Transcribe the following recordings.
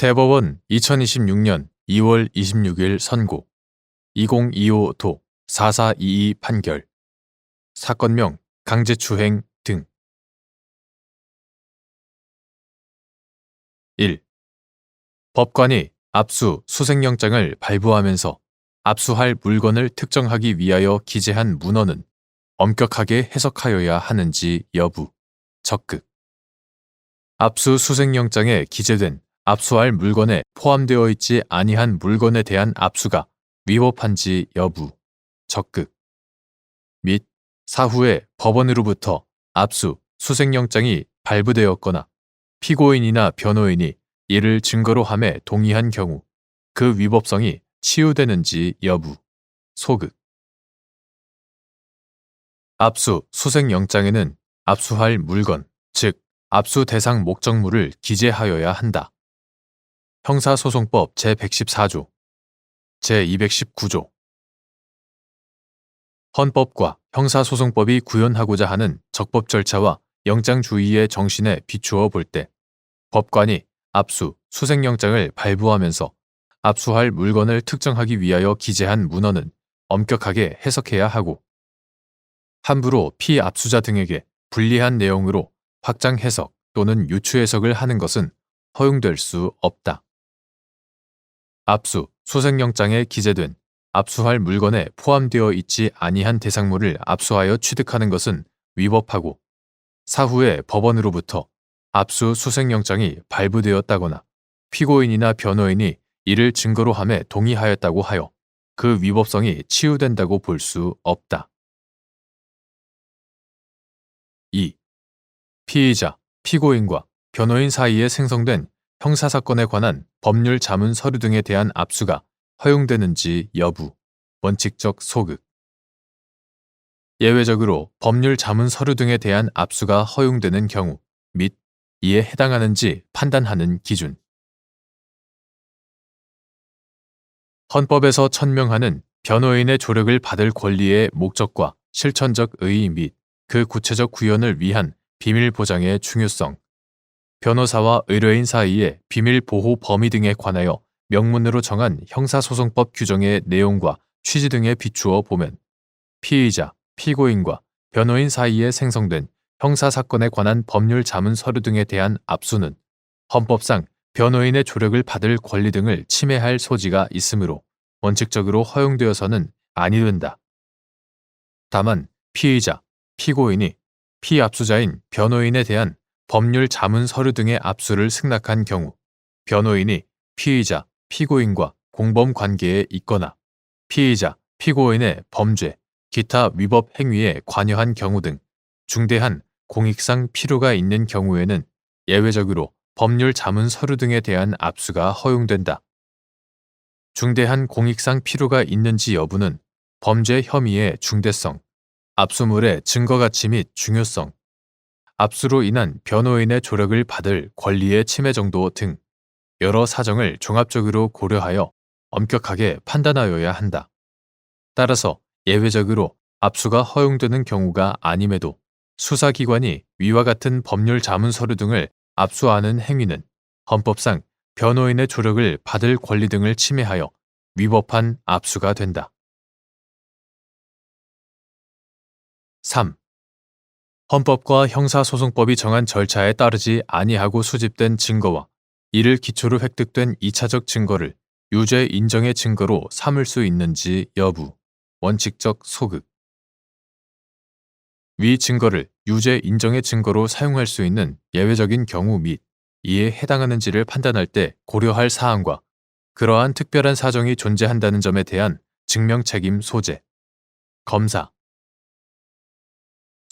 대법원 2026년 2월 26일 선고 2025도 4422 판결 사건명 강제추행 등 1. 법관이 압수 수색영장을 발부하면서 압수할 물건을 특정하기 위하여 기재한 문헌은 엄격하게 해석하여야 하는지 여부 적극 압수수색영장에 기재된 압수할 물건에 포함되어 있지 아니한 물건에 대한 압수가 위법한지 여부 적극 및 사후에 법원으로부터 압수 수색영장이 발부되었거나 피고인이나 변호인이 이를 증거로 함에 동의한 경우 그 위법성이 치유되는지 여부 소극 압수 수색영장에는 압수할 물건, 즉 압수 대상 목적물을 기재하여야 한다. 형사소송법 제114조, 제219조 헌법과 형사소송법이 구현하고자 하는 적법 절차와 영장주의의 정신에 비추어 볼 때 법관이 압수, 수색영장을 발부하면서 압수할 물건을 특정하기 위하여 기재한 문헌은 엄격하게 해석해야 하고 함부로 피압수자 등에게 불리한 내용으로 확장 해석 또는 유추 해석을 하는 것은 허용될 수 없다. 압수, 수색영장에 기재된 압수할 물건에 포함되어 있지 아니한 대상물을 압수하여 취득하는 것은 위법하고 사후에 법원으로부터 압수 수색영장이 발부되었다거나 피고인이나 변호인이 이를 증거로 함에 동의하였다고 하여 그 위법성이 치유된다고 볼 수 없다. 2. 피의자, 피고인과 변호인 사이에 생성된 형사사건에 관한 법률 자문 서류 등에 대한 압수가 허용되는지 여부, 원칙적 소극. 예외적으로 법률 자문 서류 등에 대한 압수가 허용되는 경우 및 이에 해당하는지 판단하는 기준. 헌법에서 천명하는 변호인의 조력을 받을 권리의 목적과 실천적 의의 및 그 구체적 구현을 위한 비밀 보장의 중요성, 변호사와 의뢰인 사이의 비밀 보호 범위 등에 관하여 명문으로 정한 형사소송법 규정의 내용과 취지 등에 비추어 보면 피의자, 피고인과 변호인 사이에 생성된 형사사건에 관한 법률 자문 서류 등에 대한 압수는 헌법상 변호인의 조력을 받을 권리 등을 침해할 소지가 있으므로 원칙적으로 허용되어서는 아니 된다. 다만 피의자, 피고인이 피압수자인 변호인에 대한 법률 자문 서류 등의 압수를 승낙한 경우 변호인이 피의자, 피고인과 공범 관계에 있거나 피의자, 피고인의 범죄, 기타 위법 행위에 관여한 경우 등 중대한 공익상 필요가 있는 경우에는 예외적으로 법률 자문 서류 등에 대한 압수가 허용된다. 중대한 공익상 필요가 있는지 여부는 범죄 혐의의 중대성, 압수물의 증거 가치 및 중요성, 압수로 인한 변호인의 조력을 받을 권리의 침해 정도 등 여러 사정을 종합적으로 고려하여 엄격하게 판단하여야 한다. 따라서 예외적으로 압수가 허용되는 경우가 아님에도 수사기관이 위와 같은 법률 자문 서류 등을 압수하는 행위는 헌법상 변호인의 조력을 받을 권리 등을 침해하여 위법한 압수가 된다. 3. 헌법과 형사소송법이 정한 절차에 따르지 아니하고 수집된 증거와 이를 기초로 획득된 2차적 증거를 유죄 인정의 증거로 삼을 수 있는지 여부, 원칙적 소극. 위 증거를 유죄 인정의 증거로 사용할 수 있는 예외적인 경우 및 이에 해당하는지를 판단할 때 고려할 사항과 그러한 특별한 사정이 존재한다는 점에 대한 증명 책임 소재. 검사.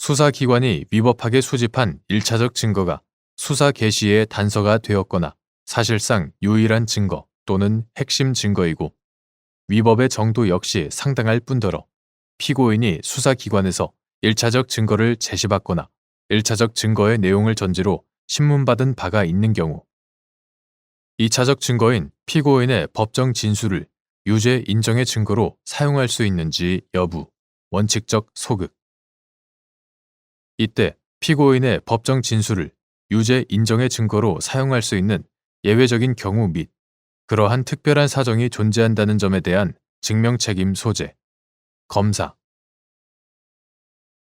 수사기관이 위법하게 수집한 1차적 증거가 수사 개시의 단서가 되었거나 사실상 유일한 증거 또는 핵심 증거이고 위법의 정도 역시 상당할 뿐더러 피고인이 수사기관에서 1차적 증거를 제시받거나 1차적 증거의 내용을 전제로 신문받은 바가 있는 경우 2차적 증거인 피고인의 법정 진술을 유죄 인정의 증거로 사용할 수 있는지 여부, 원칙적 소극. 이때 피고인의 법정 진술을 유죄 인정의 증거로 사용할 수 있는 예외적인 경우 및 그러한 특별한 사정이 존재한다는 점에 대한 증명 책임 소재. 검사.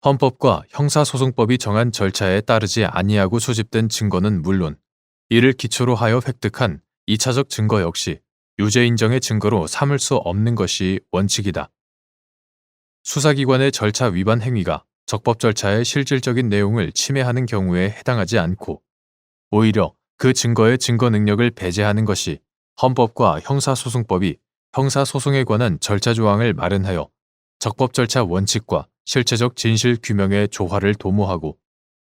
헌법과 형사소송법이 정한 절차에 따르지 아니하고 수집된 증거는 물론 이를 기초로 하여 획득한 2차적 증거 역시 유죄 인정의 증거로 삼을 수 없는 것이 원칙이다. 수사기관의 절차 위반 행위가 적법 절차의 실질적인 내용을 침해하는 경우에 해당하지 않고 오히려 그 증거의 증거 능력을 배제하는 것이 헌법과 형사소송법이 형사소송에 관한 절차 조항을 마련하여 적법 절차 원칙과 실체적 진실 규명의 조화를 도모하고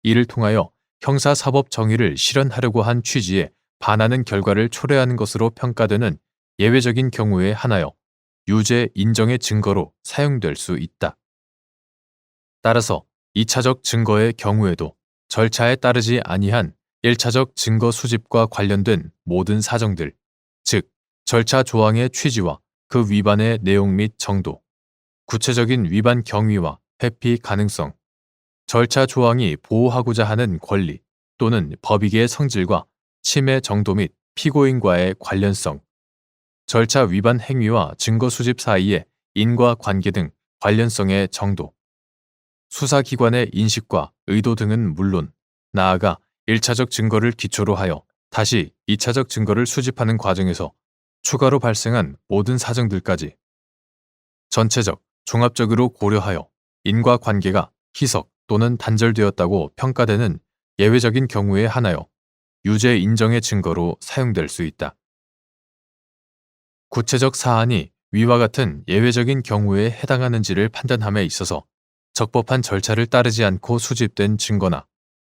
이를 통하여 형사사법 정의를 실현하려고 한 취지에 반하는 결과를 초래하는 것으로 평가되는 예외적인 경우에 한하여 유죄 인정의 증거로 사용될 수 있다. 따라서 2차적 증거의 경우에도 절차에 따르지 아니한 1차적 증거 수집과 관련된 모든 사정들, 즉 절차 조항의 취지와 그 위반의 내용 및 정도, 구체적인 위반 경위와 회피 가능성, 절차 조항이 보호하고자 하는 권리 또는 법익의 성질과 침해 정도 및 피고인과의 관련성, 절차 위반 행위와 증거 수집 사이의 인과관계 등 관련성의 정도, 수사기관의 인식과 의도 등은 물론 나아가 1차적 증거를 기초로 하여 다시 2차적 증거를 수집하는 과정에서 추가로 발생한 모든 사정들까지 전체적, 종합적으로 고려하여 인과관계가 희석 또는 단절되었다고 평가되는 예외적인 경우에 한하여 유죄 인정의 증거로 사용될 수 있다. 구체적 사안이 위와 같은 예외적인 경우에 해당하는지를 판단함에 있어서 적법한 절차를 따르지 않고 수집된 증거나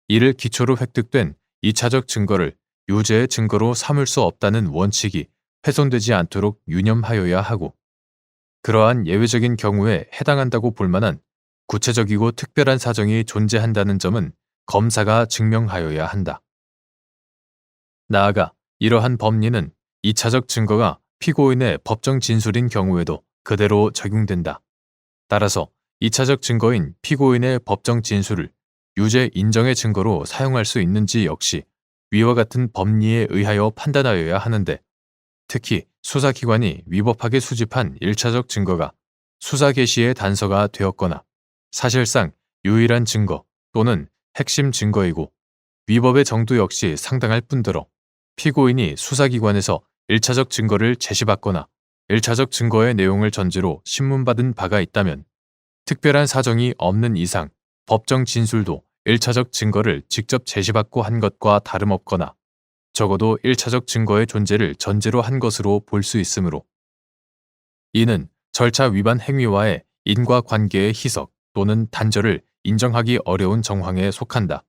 이를 기초로 획득된 2차적 증거를 유죄의 증거로 삼을 수 없다는 원칙이 훼손되지 않도록 유념하여야 하고 그러한 예외적인 경우에 해당한다고 볼 만한 구체적이고 특별한 사정이 존재한다는 점은 검사가 증명하여야 한다. 나아가 이러한 법리는 2차적 증거가 피고인의 법정 진술인 경우에도 그대로 적용된다. 따라서 2차적 증거인 피고인의 법정 진술을 유죄 인정의 증거로 사용할 수 있는지 역시 위와 같은 법리에 의하여 판단하여야 하는데 특히 수사기관이 위법하게 수집한 1차적 증거가 수사 개시의 단서가 되었거나 사실상 유일한 증거 또는 핵심 증거이고 위법의 정도 역시 상당할 뿐더러 피고인이 수사기관에서 1차적 증거를 제시받거나 1차적 증거의 내용을 전제로 신문받은 바가 있다면 특별한 사정이 없는 이상 법정 진술도 1차적 증거를 직접 제시받고 한 것과 다름없거나 적어도 1차적 증거의 존재를 전제로 한 것으로 볼 수 있으므로 이는 절차 위반 행위와의 인과관계의 희석 또는 단절을 인정하기 어려운 정황에 속한다.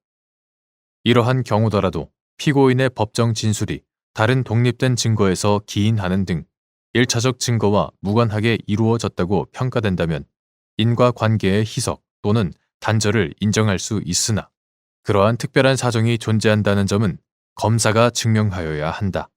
이러한 경우더라도 피고인의 법정 진술이 다른 독립된 증거에서 기인하는 등 1차적 증거와 무관하게 이루어졌다고 평가된다면 인과관계의 희석 또는 단절을 인정할 수 있으나 그러한 특별한 사정이 존재한다는 점은 검사가 증명하여야 한다.